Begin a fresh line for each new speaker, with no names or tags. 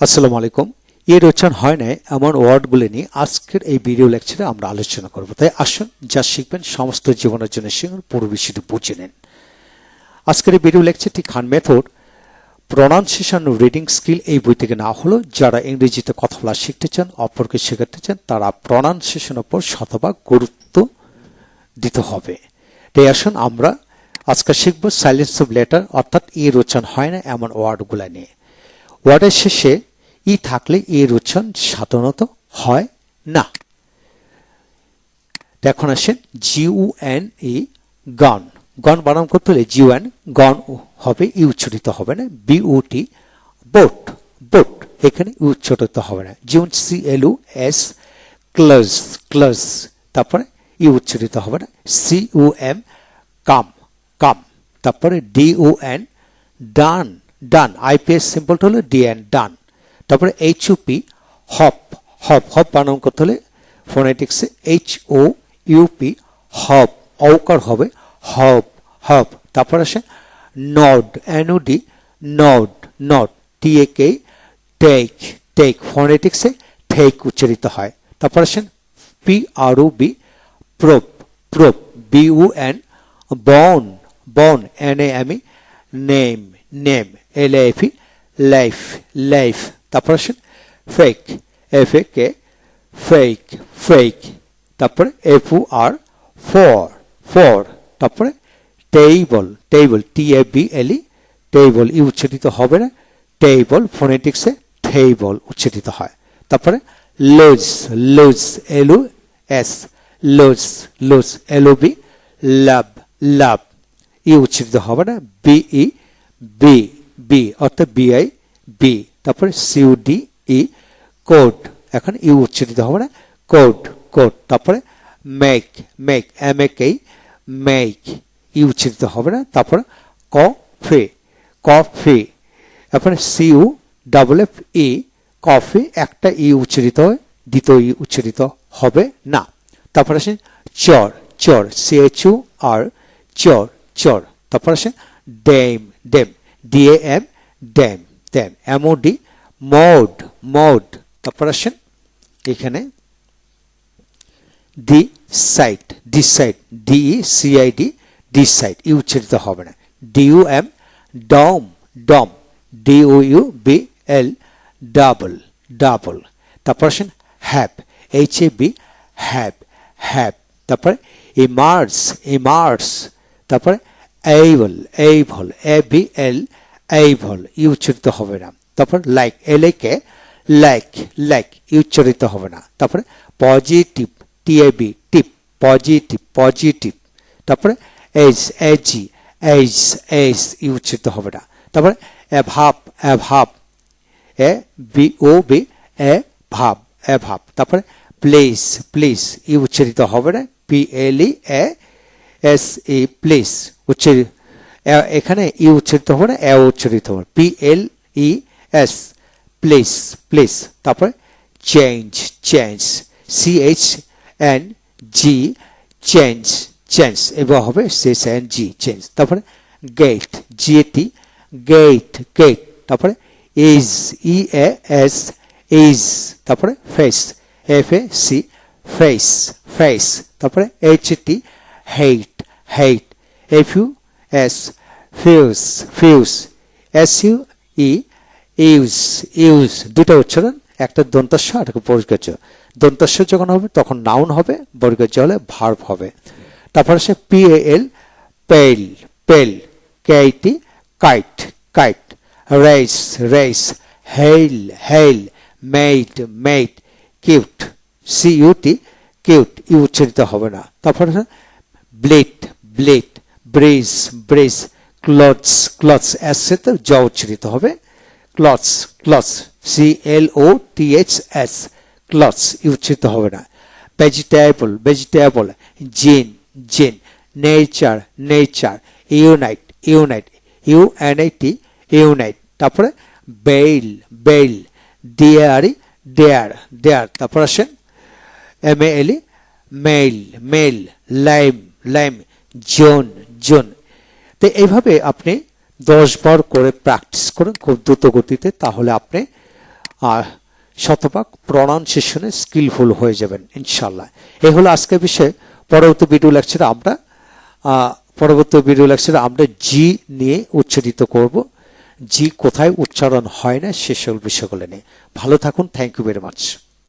আসসালামু আলাইকুম। এর উচ্চারণ হয় না এমন ওয়ার্ডগুলি নিয়ে আজকের এই ভিডিও লেকচারে আমরা আলোচনা করব। তাই আসুন যা শিখবেন সমস্ত জীবনের জন্য শিখুন, পুরো বিষয়টি বুঝে নেন। আজকের এই ভিডিও লেকচারটি খান মেথড প্রনাউন্সিয়েশন ও রিডিং স্কিল এই বই থেকে নেওয়া হলো। যারা ইংরেজিতে কথা বলা শিখতে চান, অপরকে শেখাতে চান, তারা প্রনাউন্সিয়েশনের উপর শতভাগ গুরুত্ব দিতে হবে। তাই আসুন আমরা আজকে শিখব সাইলেন্স অফ লেটার, অর্থাৎ এর উচ্চারণ হয় না এমন ওয়ার্ডগুলো নিয়ে। ওয়ার্ডের শেষে ই থাকলে এর উচ্চারণ সাধারণত হয় না। এখন আসেন GUN-E, গান। গান বানান করতে হলে GUN, গান হবে, ই উচ্চারিত হবে না। BOT, বোট, বোট, এখানে ই উচ্চারিত হবে না। যেমন CLUS, ক্লোজ, ক্লোজ, তারপরে ই উচ্চারিত হবে না। CUM, কাম, কাম, তারপরে DON, ডান, ডান। IPS সিম্পলটা হলো DN, ডান। তারপরে HOP, হপ, হপ, হপ বানান করতে হলে ফোনেটিক্সে HOUP, হপ, অকার হবে হপ, হপ। তারপর আসে nod, NOD, nod, nod, TAK, take, take, ফোনেটিক্সে টেক উচ্চারিত হয়। তারপর আসেন PROB, prop, prop, BUN, bun, bun, NAME, name, name, LAFE, life, life. তারপর আসেন ফেক, FAK, ফেক, ফেক। তারপরে FOR, ফর, ফর। তারপরে টেবল, টেবল, TABLE, টেবল, ই উচ্চারিত হবে না। টেবল, ফোনেটিক্সে টেবল উচ্চারিত হয়। তারপরে lose, lose, LUS, lose, lose, LOB, love, love, ই উচ্চারিত হবে না। BE, বি, বি, অর্থাৎ BI, বি। তারপরে CODE, কোড, এখন ই উচ্চারিত হবে না। Code, code. তারপরে মেক, মেক, MAK, মেক, ই উচ্চারিত হবে না। তারপরে কফি, কফি। তারপরে CUFFE, কফি, একটা ই উচ্চারিত হয়, দ্বিতীয় ই উচ্চারিত হবে না। তারপর আসে চর, চর, CHOR, চর, চর। তারপর আসে dam, dam, DAM, dam, dam. MOD, mode, mode. তারপর আসেন এখানে ডিসাইড, ডিসাইড, DECID, ডিসাইড, ই উচ্চারিত হবে না। DUM, ডম, ডম, DOUBL, ডাবল, ডাবল। তারপর আসেন হ্যাপ, HAB, হ্যাপ, হ্যাপ। তারপরে ইমার্স, ইমার্স। তারপরে এইবল, এইভল, ABL, এইভল, ই উচ্চারিত হবে না। তারপর লাইক, LAK, লাইক, লাইক, ই উচ্চারিত হবে না। তারপরে পজিটিভ, TAB, টিপ, পজিটিভ, পজিটিভ। তারপরে এজ, AG, এজ, এজ, ই উচ্চারিত হবে না। তারপরে অ্যাভাব, অ্যাভাব, ABOB, ভাব, অ্যাভাব। তারপরে প্লেস, প্লেস, ই উচ্চারিত হবে না। PLEASE, প্লেস উচ্চারিত, এখানে ই উচ্চারিত হবে না, উচ্চারিত হবে। PLES, place, place. তারপরে change, change, CHNG, change, change, এবার হবে CHNG, চেঞ্জ। তারপরে গেট, GAT, গেট, গেট। তারপরে এজ, EAS, এজ। তারপরে ফেস, FAC, ফেস, ফেস। তারপরে HT, hate, hate, FUS, fuse, fuse, SUE, use, use. দুটো উচ্চারণ, একটা দন্তস্ব আর একটা বর্গজ। দন্তস্ব যখন হবে তখন নাউন হবে, বর্গজ হলে ভার্ব হবে। তারপর আসে PAL, pale, pale, KIT, kite, kite, race, race, hail, hail, made, made, cute, CUT, cute, E উচ্চারিত হবে না। তারপর blade, blade, bridge, bridge, clothes, clothes, এর সাথে জ উচ্চারিত হবে। Clothes, clothes, CLOTHS, clothes, E উচ্চারিত হবে না। Vegetable, vegetable, gene, gene, nature, nature, unite, unite, UNIT, unite. তারপরে বেইল, বেইল, ডিয়ারি, ডেয়ার, ডেয়ার। তারপর আসেন MALE, male, male, lime, lime, zone, zone. তো এইভাবে আপনি 10 বার করে প্র্যাকটিস করুন খুব দ্রুত গতিতে, তাহলে আপনি শতভাগ প্রনাউন্সিয়েশনে স্কিলফুল হয়ে যাবেন ইনশাল্লাহ। এই হলো আজকের বিষয়। পরবর্তী ভিডিও লেকচারে আমরা জি নিয়ে উচ্চারিত করব, জি কোথায় উচ্চারণ হয় না সেসব বিষয়গুলো নিয়ে। ভালো থাকুন, থ্যাংক ইউ ভেরি মাচ।